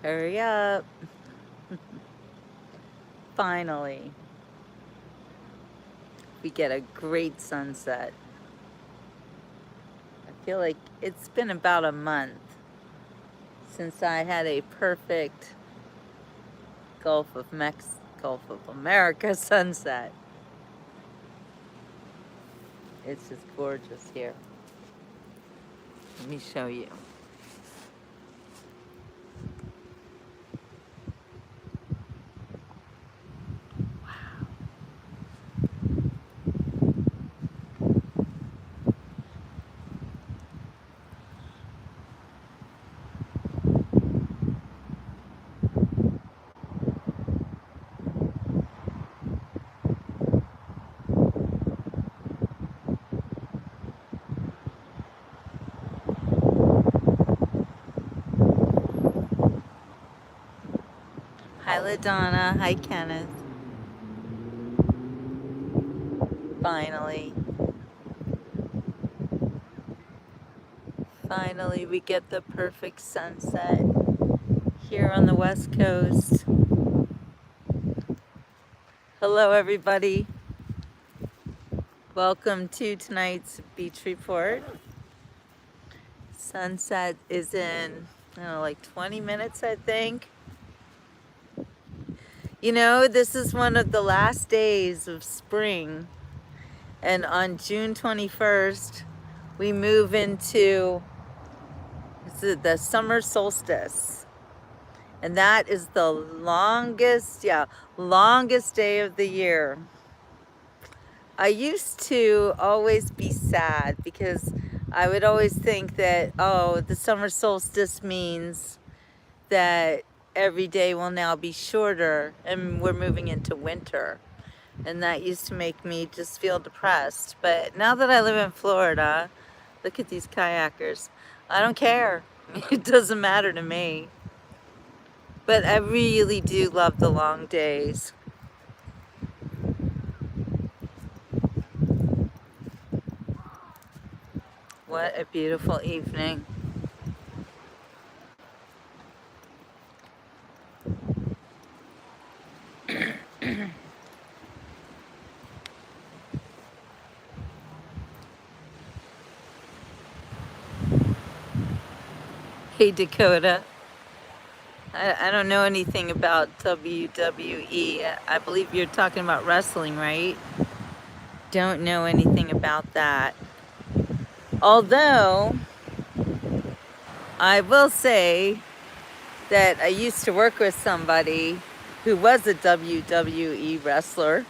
Hurry up. Finally, we get a great sunset. I feel like it's been about a month since I had a perfect Gulf of America sunset. It's just gorgeous here. Let me show you. Hi, LaDonna. Hi, Kenneth. Finally. Finally, we get the perfect sunset here on the West Coast. Hello, everybody. Welcome to tonight's beach report. Sunset is in, I don't know, like 20 minutes, I think. You know, this is one of the last days of spring. And on June 21st, we move into the summer solstice. And that is the longest day of the year. I used to always be sad because I would always think that, oh, the summer solstice means that every day will now be shorter and we're moving into winter. And that used to make me just feel depressed. But now that I live in Florida, look at these kayakers. I don't care. It doesn't matter to me. But I really do love the long days. What a beautiful evening. Hey, Dakota. I don't know anything about WWE. I believe you're talking about wrestling, right? Don't know anything about that. Although, I will say that I used to work with somebody who was a WWE wrestler.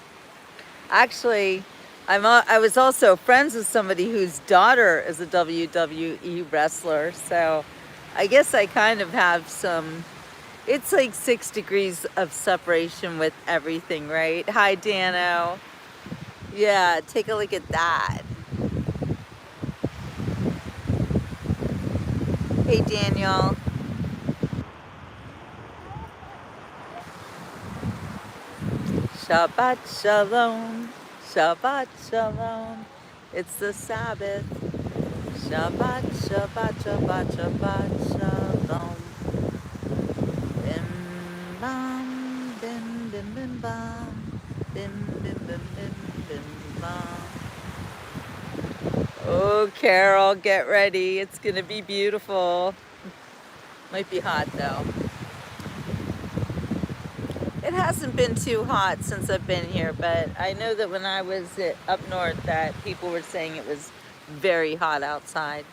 Actually, I was also friends with somebody whose daughter is a WWE wrestler. So I guess I kind of have some, it's like 6 degrees of separation with everything, right? Hi, Dano. Yeah, take a look at that. Hey, Daniel. Shabbat Shalom. Shabbat Shalom. It's the Sabbath. Shabbat, Shabbat, Shabbat, Shabbat Shalom. Bim bam, bim bim bim bam, bim bim bim bim bim bam. Oh, Carol, get ready. It's gonna be beautiful. Might be hot though. It hasn't been too hot since I've been here, but I know that when I was up north that people were saying it was very hot outside.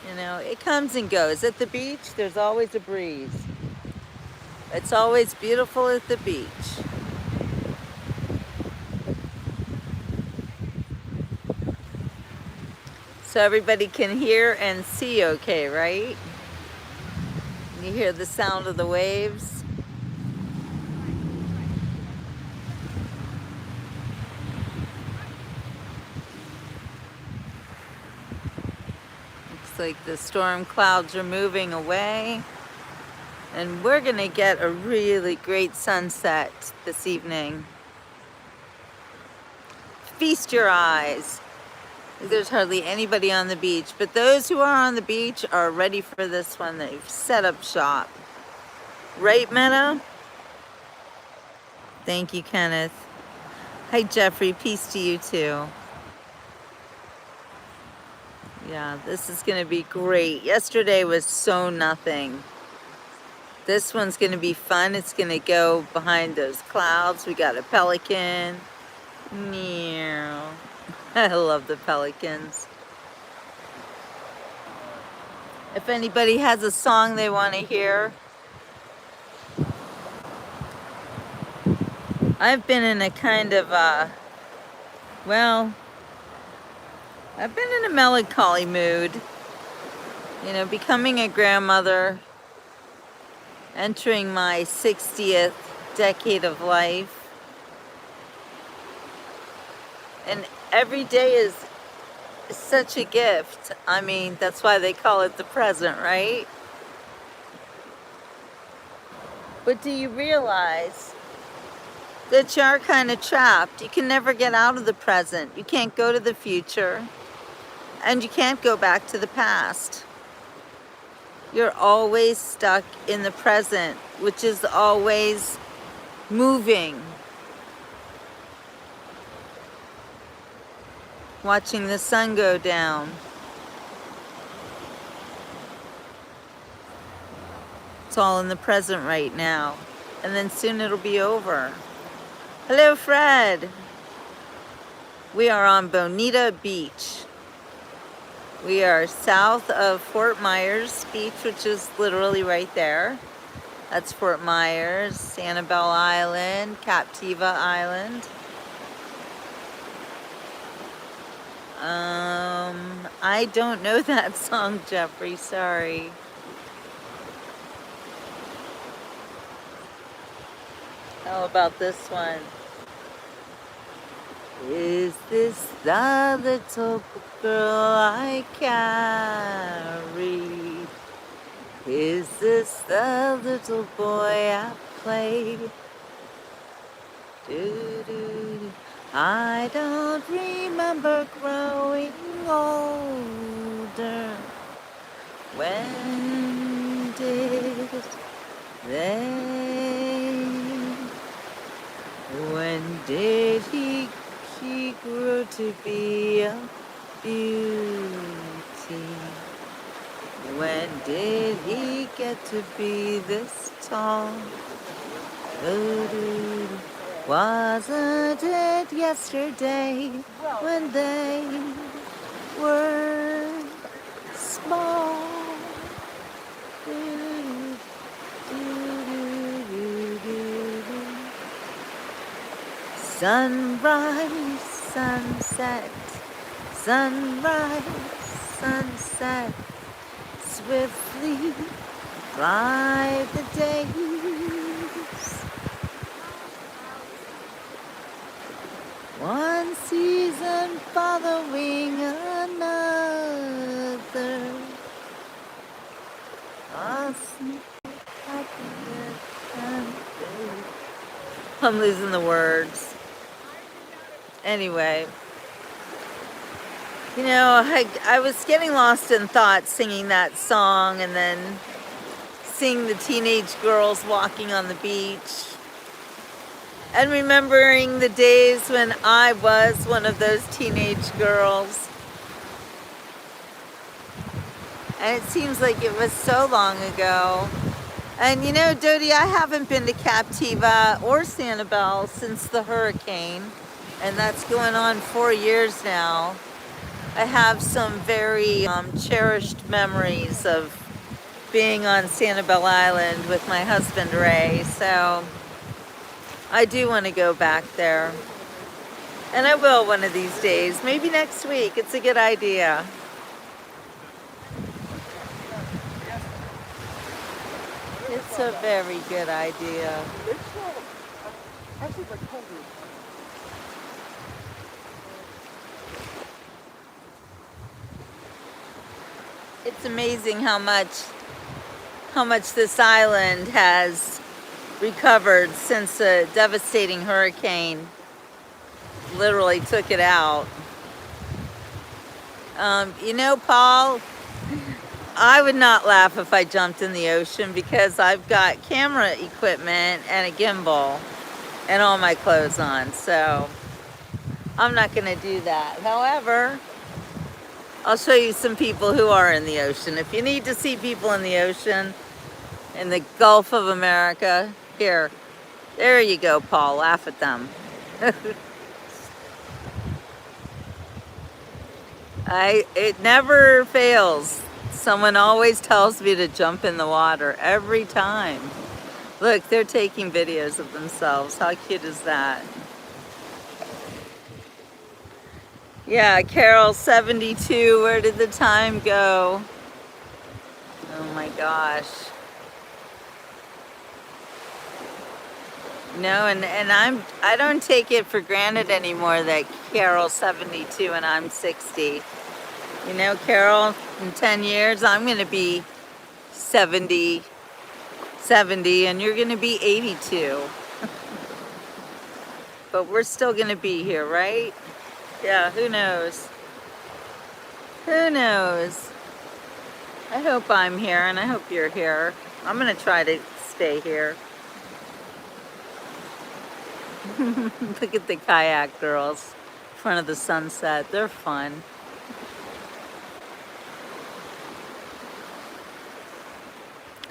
You know, it comes and goes. At the beach, there's always a breeze. It's always beautiful at the beach. So everybody can hear and see okay, right? You hear the sound of the waves. Looks like the storm clouds are moving away. And we're gonna get a really great sunset this evening. Feast your eyes. There's hardly anybody on the beach, but those who are on the beach are ready for this one. They've set up shop. Right, Meadow? Thank you, Kenneth. Hi, Jeffrey. Peace to you, too. Yeah, this is going to be great. Yesterday was so nothing. This one's going to be fun. It's going to go behind those clouds. We got a pelican. Meow. I love the pelicans. If anybody has a song they want to hear. I've been in a kind of, well, I've been in a melancholy mood. You know, becoming a grandmother, entering my 60th decade of life. And every day is such a gift. I mean, that's why they call it the present, right? But do you realize that you are kind of trapped? You can never get out of the present. You can't go to the future. And you can't go back to the past. You're always stuck in the present, which is always moving. Watching the sun go down. It's all in the present right now. And then soon it'll be over. Hello, Fred. We are on Bonita Beach. We are south of Fort Myers Beach, which is literally right there. That's Fort Myers, Sanibel Island, Captiva Island. I don't know that song, Jeffrey, sorry. How about this one? Is this the little girl I carry? Is this the little boy I play? Do-do-do. I don't remember growing older. When did they? When did he grew to be a beauty? When did he get to be this tall? Wasn't it yesterday when they were small? Sunrise, sunset, sunrise, sunset, swiftly fly the days. One season following another. I'm losing the words. Anyway, you know, I was getting lost in thought singing that song and then seeing the teenage girls walking on the beach and remembering the days when I was one of those teenage girls. And it seems like it was so long ago. And you know, Dodie, I haven't been to Captiva or Sanibel since the hurricane. And that's going on 4 years now. I have some very cherished memories of being on Sanibel Island with my husband, Ray. So I do want to go back there. And I will one of these days. Maybe next week. It's a good idea. It's a very good idea. It's amazing how much this island has recovered since a devastating hurricane literally took it out. You know, Paul, I would not laugh if I jumped in the ocean because I've got camera equipment and a gimbal and all my clothes on, so I'm not gonna do that. However, I'll show you some people who are in the ocean. If you need to see people in the ocean, in the Gulf of America, here, there you go, Paul, laugh at them. It never fails. Someone always tells me to jump in the water every time. Look, they're taking videos of themselves. How cute is that? Yeah, Carol 72, where did the time go? Oh my gosh. No, and I don't take it for granted anymore that Carol's 72 and I'm 60. You know, Carol, in 10 years, I'm going to be 70, and you're going to be 82. But we're still going to be here, right? Yeah, who knows? Who knows? I hope I'm here, and I hope you're here. I'm going to try to stay here. Look at the kayak girls in front of the sunset. They're fun.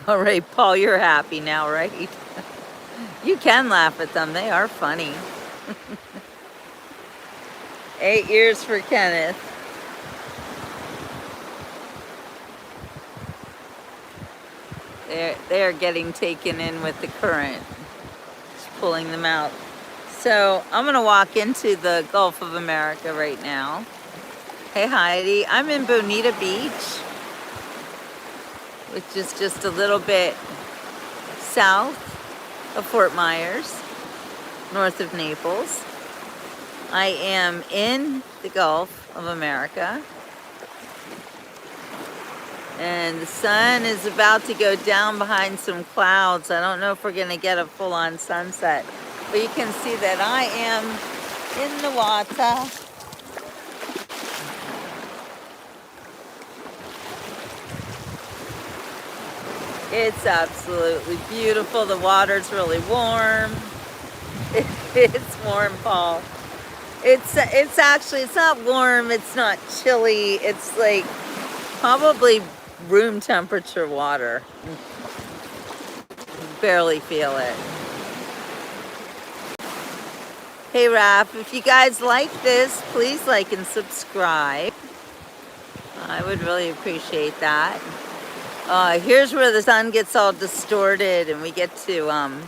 All right, Paul, you're happy now, right? You can laugh at them. They are funny. 8 years for Kenneth. They're getting taken in with the current. It's pulling them out. So I'm gonna walk into the Gulf of America right now. Hey Heidi, I'm in Bonita Beach, which is just a little bit south of Fort Myers, north of Naples. I am in the Gulf of America. And the sun is about to go down behind some clouds. I don't know if we're gonna get a full-on sunset, but you can see that I am in the water. It's absolutely beautiful. The water's really warm. It's warm, Paul. It's actually, it's not warm, it's not chilly. It's like probably room temperature water. Barely feel it. Hey Raph, if you guys like this, please like and subscribe. I would really appreciate that. Here's where the sun gets all distorted and we get to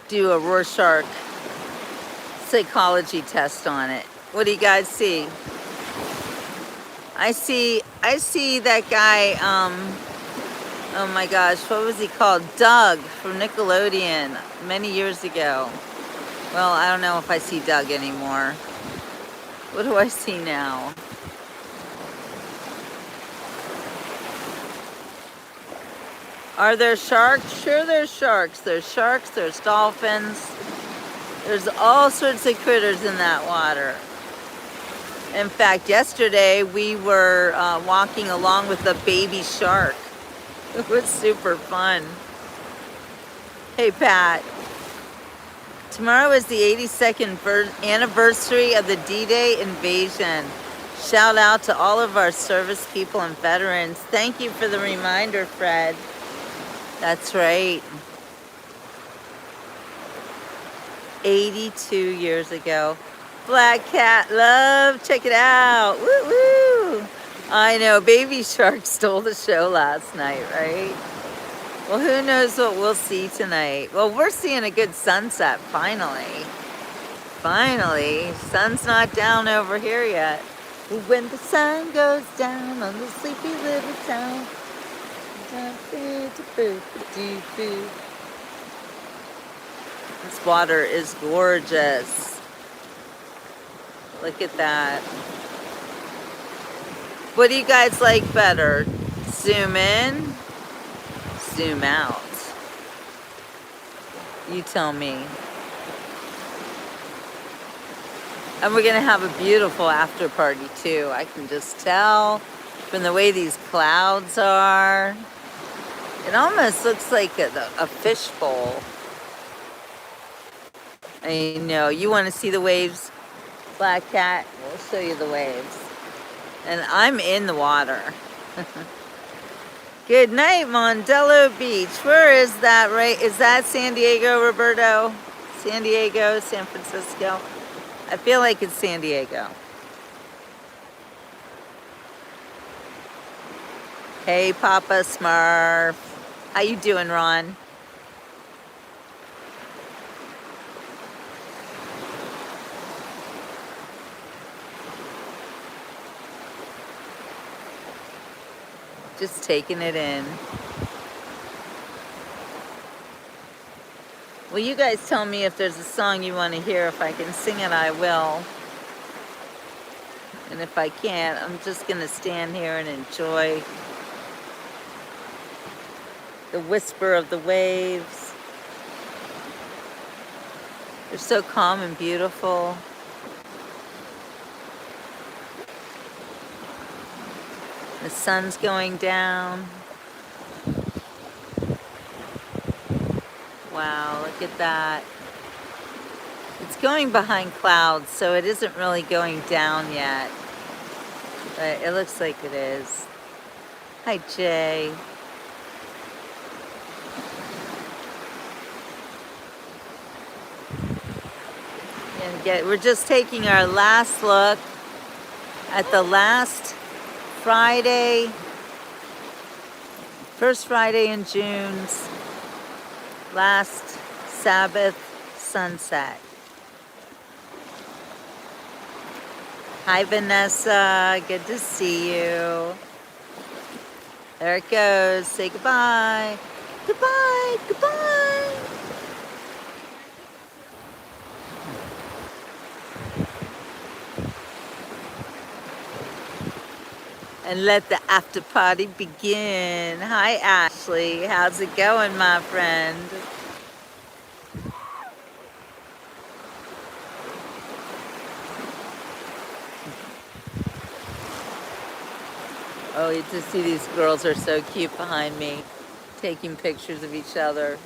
do a Rorschach psychology test on it. What do you guys see? I see that guy, oh my gosh, what was he called? Doug from Nickelodeon many years ago. Well, I don't know if I see Doug anymore. What do I see now? Are there sharks? Sure, there's sharks. There's sharks, there's dolphins. There's all sorts of critters in that water. In fact, yesterday we were walking along with a baby shark. It was super fun. Hey, Pat. Tomorrow is the 82nd anniversary of the D-Day invasion. Shout out to all of our service people and veterans. Thank you for the reminder, Fred. That's right. 82 years ago. Black Cat Love, check it out. Woo woo. I know, Baby Shark stole the show last night, right? Well, who knows what we'll see tonight. Well, we're seeing a good sunset, finally. Finally. Sun's not down over here yet. When the sun goes down on the sleepy little town. This water is gorgeous. Look at that. What do you guys like better? Zoom in? Zoom out? You tell me. And we're gonna have a beautiful after party too. I can just tell. From the way these clouds are. It almost looks like a fishbowl. I know, you want to see the waves, Black Cat? We'll show you the waves. And I'm in the water. Good night, Mondello Beach. Where is that, right? Is that San Diego, Roberto? San Diego, San Francisco? I feel like it's San Diego. Hey, Papa Smurf. How you doing, Ron? Just taking it in. Well, you guys tell me if there's a song you want to hear. If I can sing it, I will. And if I can't, I'm just going to stand here and enjoy the whisper of the waves. They're so calm and beautiful. The sun's going down. Wow, look at that. It's going behind clouds, so it isn't really going down yet. But it looks like it is. Hi, Jay. And we're just taking our last look at the last Friday, first Friday in June's last Sabbath sunset. Hi, Vanessa. Good to see you. There it goes. Say goodbye. Goodbye. Goodbye. And let the after party begin. Hi, Ashley. How's it going, my friend? Oh, you just see these girls are so cute behind me, taking pictures of each other.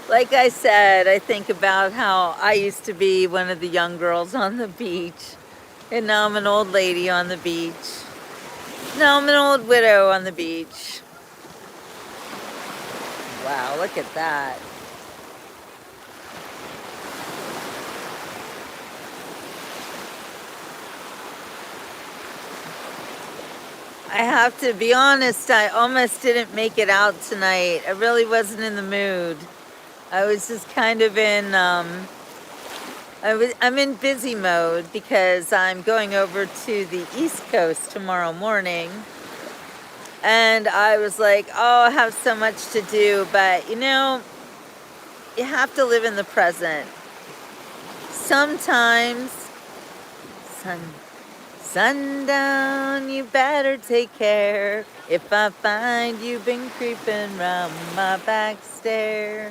Like I said, I think about how I used to be one of the young girls on the beach. And now I'm an old lady on the beach. Now I'm an old widow on the beach. Wow, look at that. I have to be honest, I almost didn't make it out tonight. I really wasn't in the mood. I was just kind of in, I'm in busy mode because I'm going over to the East Coast tomorrow morning. And I was like, oh, I have so much to do. But, you know, you have to live in the present. Sometimes, sundown, you better take care. If I find you've been creeping round my back stair.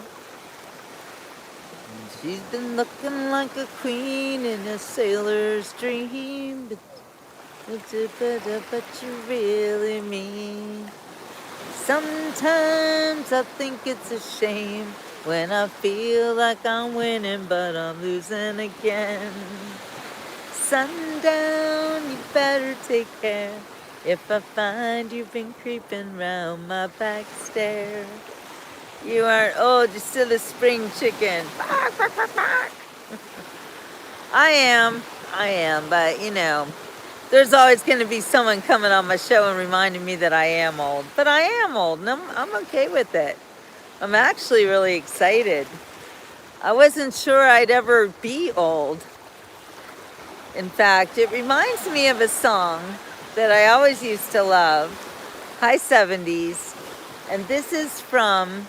She's been looking like a queen in a sailor's dream, but you really mean. Sometimes I think it's a shame when I feel like I'm winning, but I'm losing again. Sundown, you better take care. If I find you've been creeping round my back stair. You aren't old, you're still a spring chicken. Bark, bark, bark, bark. I am, but you know, there's always going to be someone coming on my show and reminding me that I am old. But I am old, and I'm okay with it. I'm actually really excited. I wasn't sure I'd ever be old. In fact, it reminds me of a song that I always used to love, high 70s, and this is from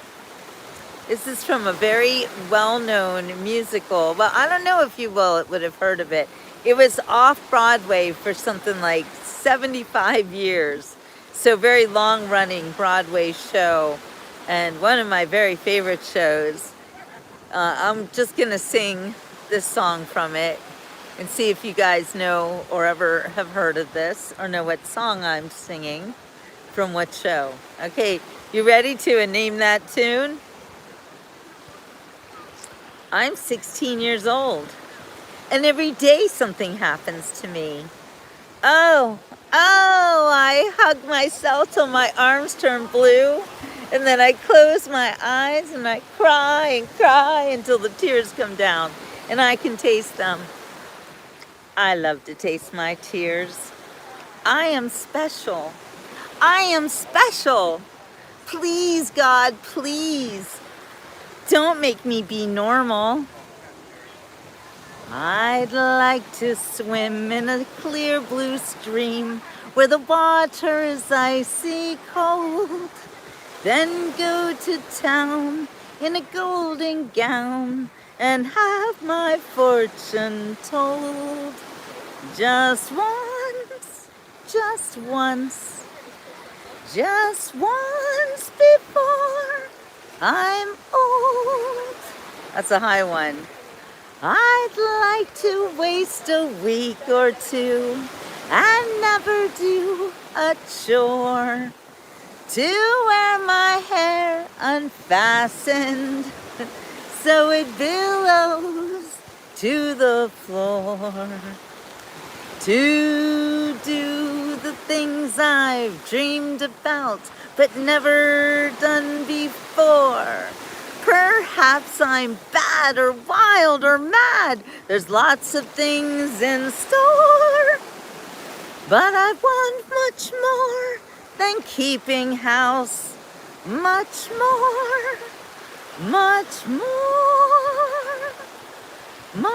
a very well-known musical. Well, I don't know if you would have heard of it. It was off Broadway for something like 75 years. So very long-running Broadway show, and one of my very favorite shows. I'm just gonna sing this song from it. and see if you guys know or ever have heard of this or know what song I'm singing from what show. Okay, you ready to name that tune? I'm 16 years old, and every day something happens to me. Oh, I hug myself till my arms turn blue, and then I close my eyes and I cry and cry until the tears come down, and I can taste them. I love to taste my tears. I am special. I am special. Please, God, please, don't make me be normal. I'd like to swim in a clear blue stream where the water is icy cold. Then go to town in a golden gown and have my fortune told. Just once, just once, just once before I'm old. That's a high one. I'd like to waste a week or two and never do a chore, to wear my hair unfastened so it billows to the floor, to do the things I've dreamed about but never done before. Perhaps I'm bad or wild or mad. There's lots of things in store. But I want much more than keeping house. Much more. Much more. Much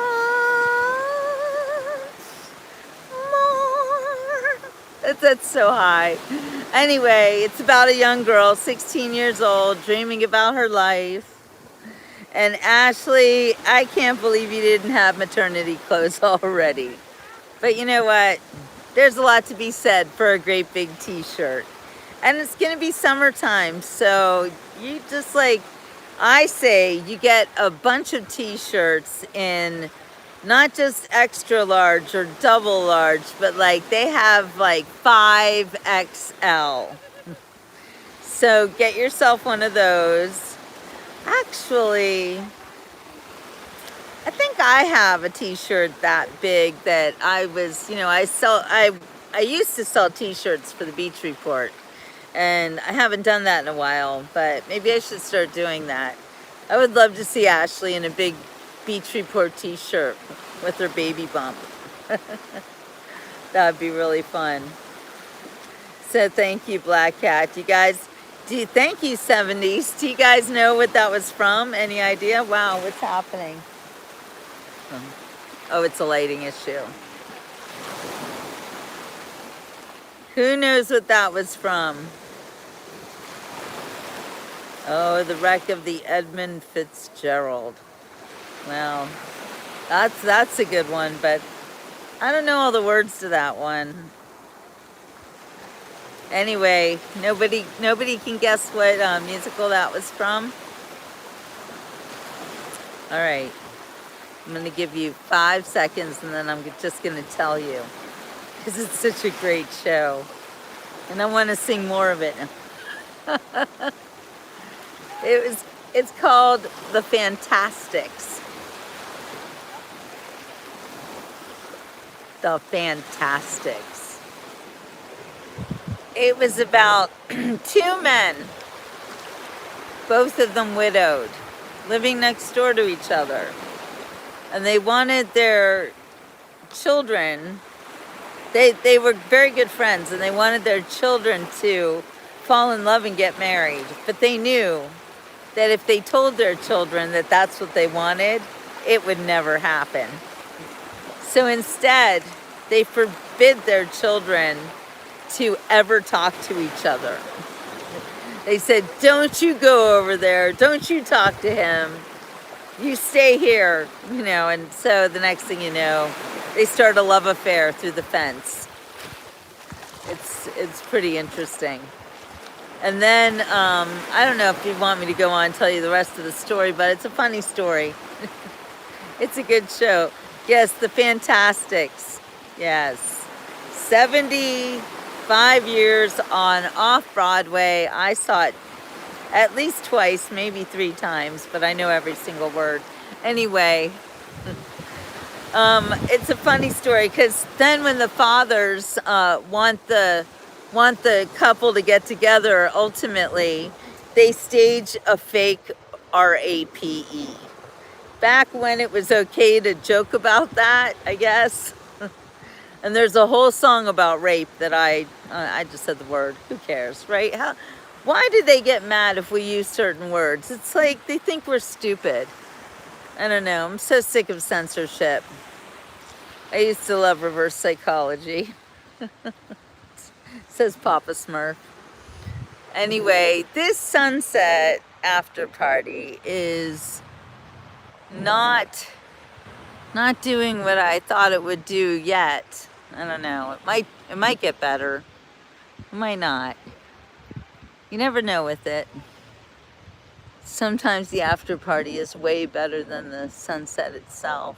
more. That's so high. Anyway, it's about a young girl, 16 years old, dreaming about her life. And Ashley, I can't believe you didn't have maternity clothes already. But you know what? There's a lot to be said for a great big t-shirt. And it's gonna be summertime, so you just like, I say, you get a bunch of t-shirts in not just extra large or double large, but like they have like 5XL. So get yourself one of those. Actually, I think I have a t-shirt that big that I was, I used to sell t-shirts for the Beach Report, and I haven't done that in a while, but maybe I should start doing that. I would love to see Ashley in a big Beach Report t-shirt with her baby bump. That would be really fun. So thank you, Black Cat. You guys, thank you, 70s. Do you guys know what that was from? Any idea? Wow, what's happening? Oh, it's a lighting issue. Who knows what that was from? Oh, the wreck of the Edmund Fitzgerald. Well, that's a good one, but I don't know all the words to that one. Anyway, nobody can guess what musical that was from. All right, I'm gonna give you 5 seconds, and then I'm just gonna tell you, because it's such a great show, and I want to sing more of it. It's called The Fantastics. The Fantastics. It was about 2 men, both of them widowed, living next door to each other. And they wanted their children, they were very good friends, and they wanted their children to fall in love and get married. But they knew that if they told their children that that's what they wanted, it would never happen. So instead, they forbid their children to ever talk to each other. They said, don't you go over there, don't you talk to him, you stay here, and so the next thing you know, they start a love affair through the fence. It's pretty interesting. And then, I don't know if you want me to go on and tell you the rest of the story, but it's a funny story. It's a good show. Yes, the Fantastics. Yes. 75 years on off Broadway. I saw it at least twice, maybe 3 times, but I know every single word. Anyway, it's a funny story because then when the fathers want the couple to get together, ultimately, they stage a fake RAPE. Back when it was okay to joke about that, I guess. And there's a whole song about rape that I just said the word. Who cares, right? Why do they get mad if we use certain words? It's like they think we're stupid. I don't know. I'm so sick of censorship. I used to love reverse psychology, says Papa Smurf. Anyway, this sunset after party is not not doing what I thought it would do yet. I don't know. It might get better. It might not. You never know with it. Sometimes the after party is way better than the sunset itself.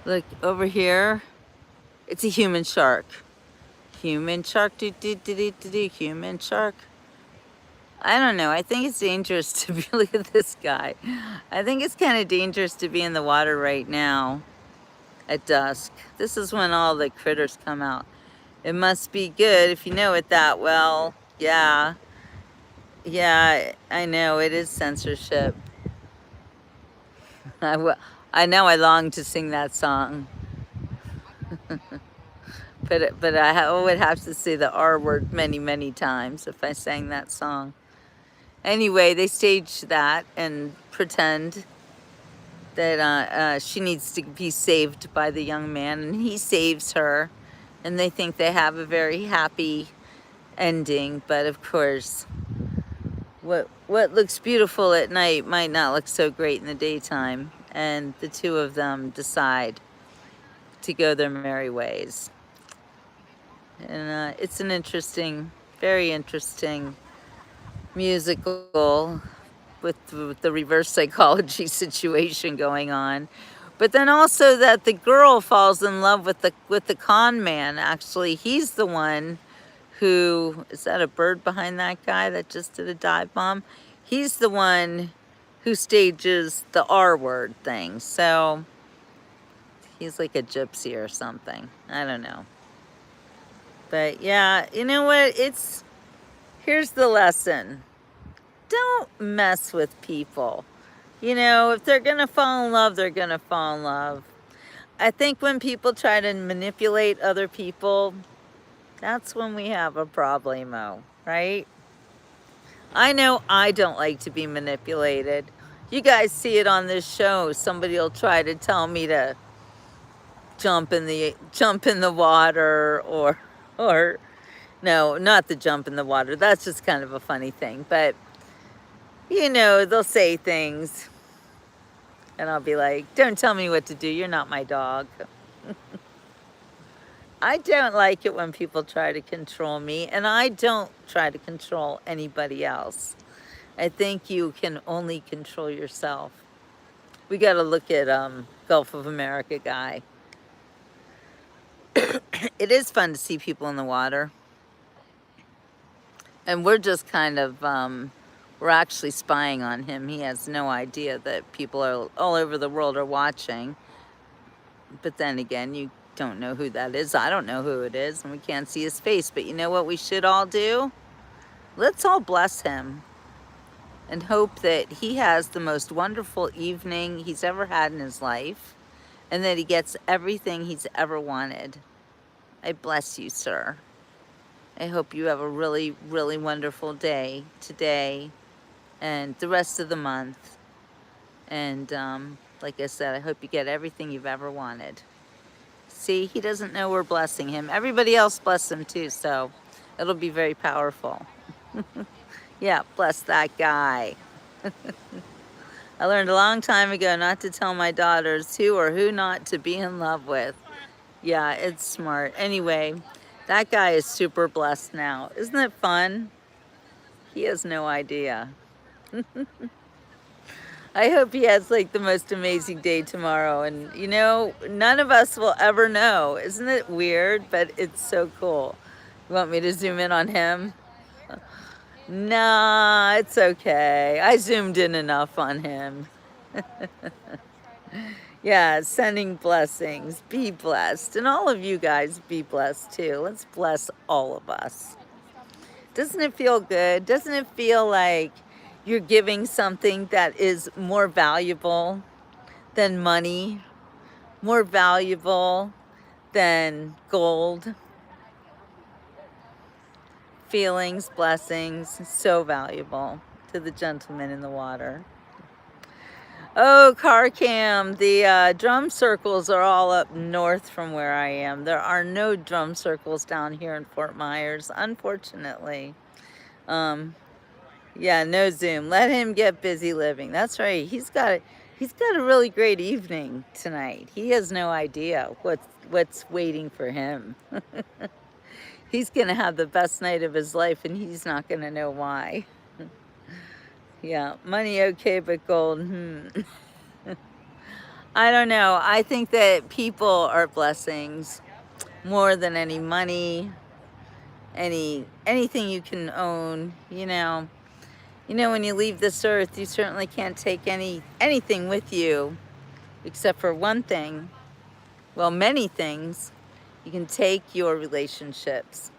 Look over here. It's a human shark. Human shark, human shark. I don't know. I think it's dangerous to be, look at this guy. I think it's kind of dangerous to be in the water right now at dusk. This is when all the critters come out. It must be good if you know it that well. Yeah. Yeah, I know. It is censorship. I know I long to sing that song. But I would have to say the R word many, many times if I sang that song. Anyway, they stage that and pretend that she needs to be saved by the young man, and he saves her, and they think they have a very happy ending. But of course, what looks beautiful at night might not look so great in the daytime, and the two of them decide to go their merry ways. And it's an interesting, very interesting musical with the reverse psychology situation going on. But then also that the girl falls in love with the con man. Actually, he's the one who, is that a bird behind that guy that just did a dive bomb? He's the one who stages the R word thing. So he's like a gypsy or something. I don't know. But yeah, you know what? Here's the lesson. Don't mess with people. You know, if they're gonna fall in love, they're gonna fall in love. I think when people try to manipulate other people, that's when we have a problemo, right? I know I don't like to be manipulated. You guys see it on this show. Somebody will try to tell me to jump in the water, or no, not the jump in the water. That's just kind of a funny thing. But you know, they'll say things and I'll be like, don't tell me what to do. You're not my dog. I don't like it when people try to control me, and I don't try to control anybody else. I think you can only control yourself. We got to look at Gulf of America guy. It is fun to see people in the water. And we're just kind of, we're actually spying on him. He has no idea that people all over the world are watching. But then again, you don't know who that is. I don't know who it is, and we can't see his face. But you know what we should all do? Let's all bless him and hope that he has the most wonderful evening he's ever had in his life, and that he gets everything he's ever wanted. I bless you, sir. I hope you have a really, really wonderful day today and the rest of the month. And like I said, I hope you get everything you've ever wanted. See, he doesn't know we're blessing him. Everybody else bless him too, so it'll be very powerful. Yeah, bless that guy. I learned a long time ago not to tell my daughters who or who not to be in love with. Yeah, it's smart. Anyway, that guy is super blessed now. Isn't it fun? He has no idea. I hope he has like the most amazing day tomorrow. And you know, none of us will ever know. Isn't it weird? But it's so cool. You want me to zoom in on him? Nah, it's okay. I zoomed in enough on him. Yeah, sending blessings. Be blessed. And all of you guys be blessed too. Let's bless all of us. Doesn't it feel good? Doesn't it feel like you're giving something that is more valuable than money, more valuable than gold? Feelings, blessings, so valuable to the gentleman in the water. Oh, car cam, the drum circles are all up north from where I am. There are no drum circles down here in Fort Myers, unfortunately. Yeah, no Zoom. Let him get busy living. That's right. He's got a really great evening tonight. He has no idea what's waiting for him. He's gonna have the best night of his life, and he's not gonna know why. Yeah, money okay, but gold, I don't know. I think that people are blessings more than any money, anything you can own, you know. You know, when you leave this earth, you certainly can't take anything with you except for one thing. Well, many things. You can take your relationships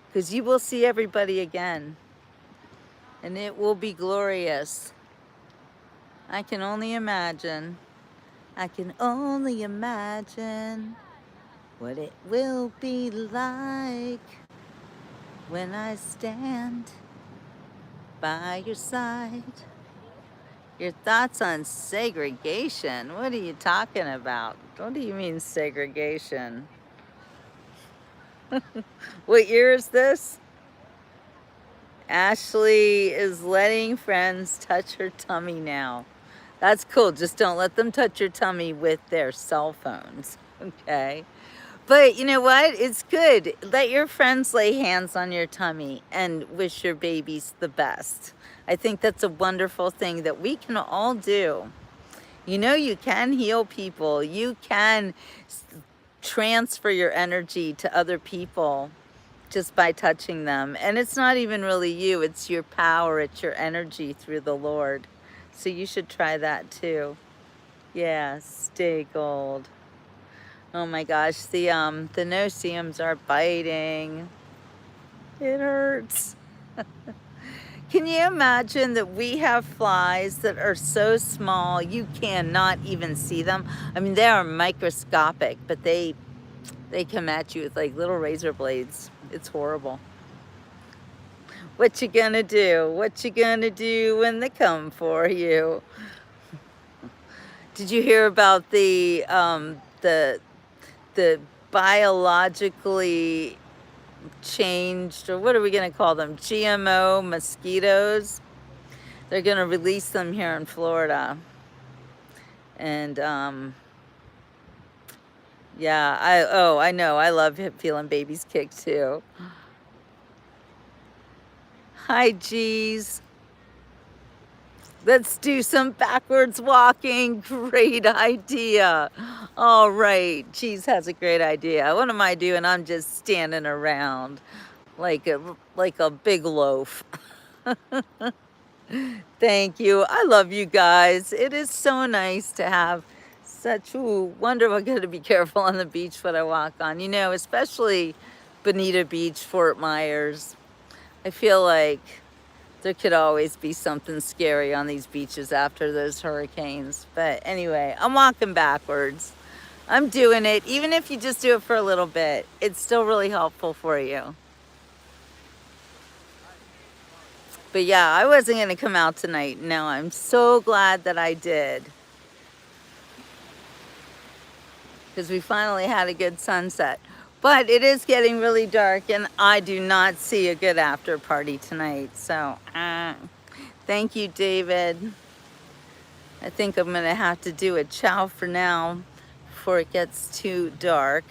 because you will see everybody again and it will be glorious. I can only imagine. I can only imagine what it will be like when I stand by your side. Your thoughts on segregation? What are you talking about? What do you mean segregation? What year is this? Ashley is letting friends touch her tummy now. That's cool. Just don't let them touch your tummy with their cell phones, okay? But you know what? It's good. Let your friends lay hands on your tummy and wish your babies the best. I think that's a wonderful thing that we can all do. You know, you can heal people. You can transfer your energy to other people just by touching them. And it's not even really you. It's your power. It's your energy through the Lord. So you should try that too. Yeah, stay gold. Oh my gosh, the no-see-ums are biting. It hurts. Can you imagine that we have flies that are so small you cannot even see them? I mean, they are microscopic, but they come at you with like little razor blades. It's horrible. What you gonna do? What you gonna do when they come for you? Did you hear about the biologically changed, or what are we going to call them, GMO mosquitoes? They're going to release them here in Florida. And yeah, I know, I love feeling babies kick too. Hi, G's. Let's do some backwards walking. Great idea. All right. Cheese has a great idea. What am I doing? I'm just standing around like a big loaf. Thank you. I love you guys. It is so nice to have such, wonder I got to be careful on the beach when I walk on. You know, especially Bonita Beach, Fort Myers. I feel like there could always be something scary on these beaches after those hurricanes. But anyway, I'm walking backwards. I'm doing it. Even if you just do it for a little bit, it's still really helpful for you. But yeah, I wasn't going to come out tonight. No, I'm so glad that I did. Because we finally had a good sunset. But it is getting really dark, and I do not see a good after party tonight. So, thank you, David. I think I'm going to have to do a ciao for now before it gets too dark.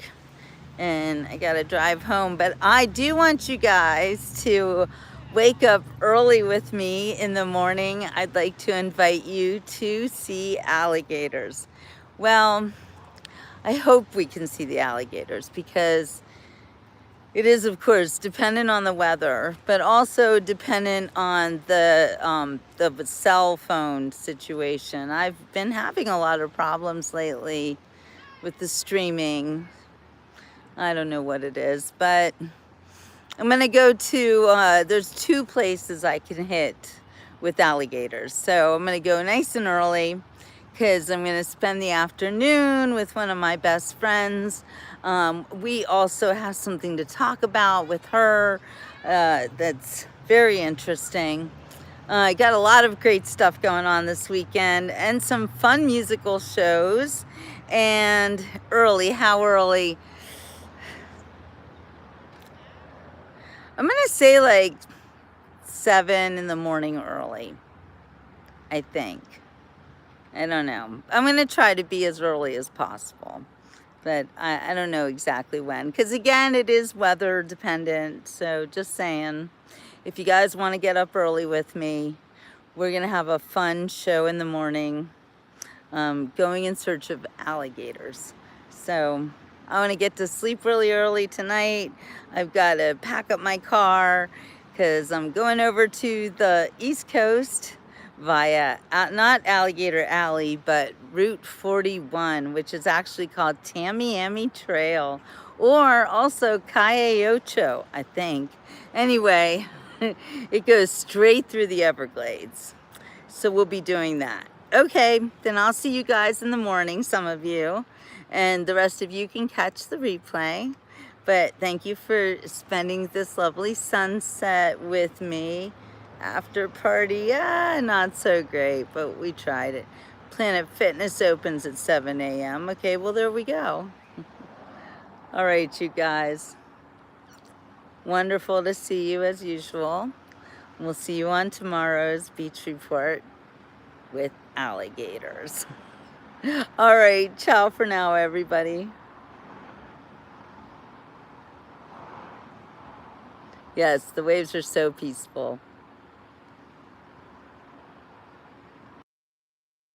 And I got to drive home. But I do want you guys to wake up early with me in the morning, I'd like to invite you to see alligators. Well, I hope we can see the alligators because it is, of course, dependent on the weather, but also dependent on the cell phone situation. I've been having a lot of problems lately with the streaming. I don't know what it is, but I'm gonna go to, there's two places I can hit with alligators. So I'm gonna go nice and early because I'm gonna spend the afternoon with one of my best friends. We also have something to talk about with her that's very interesting. I got a lot of great stuff going on this weekend and some fun musical shows. And early, how early? I'm gonna say like 7 in the morning early, I think. I don't know. I'm gonna try to be as early as possible, but I don't know exactly when. Because again, it is weather dependent. So just saying, if you guys want to get up early with me, we're gonna have a fun show in the morning, going in search of alligators. So I want to get to sleep really early tonight. I've got to pack up my car because I'm going over to the East Coast via, not Alligator Alley, but Route 41, which is actually called Tamiami Trail, or also Calle Ocho, I think. Anyway, it goes straight through the Everglades. So we'll be doing that. Okay, then I'll see you guys in the morning, some of you, and the rest of you can catch the replay. But thank you for spending this lovely sunset with me. After party, not so great, but we tried it. Planet Fitness opens at 7 a.m. Okay, well, there we go. All right, you guys. Wonderful to see you as usual. We'll see you on tomorrow's beach report with alligators. All right, ciao for now, everybody. Yes, the waves are so peaceful.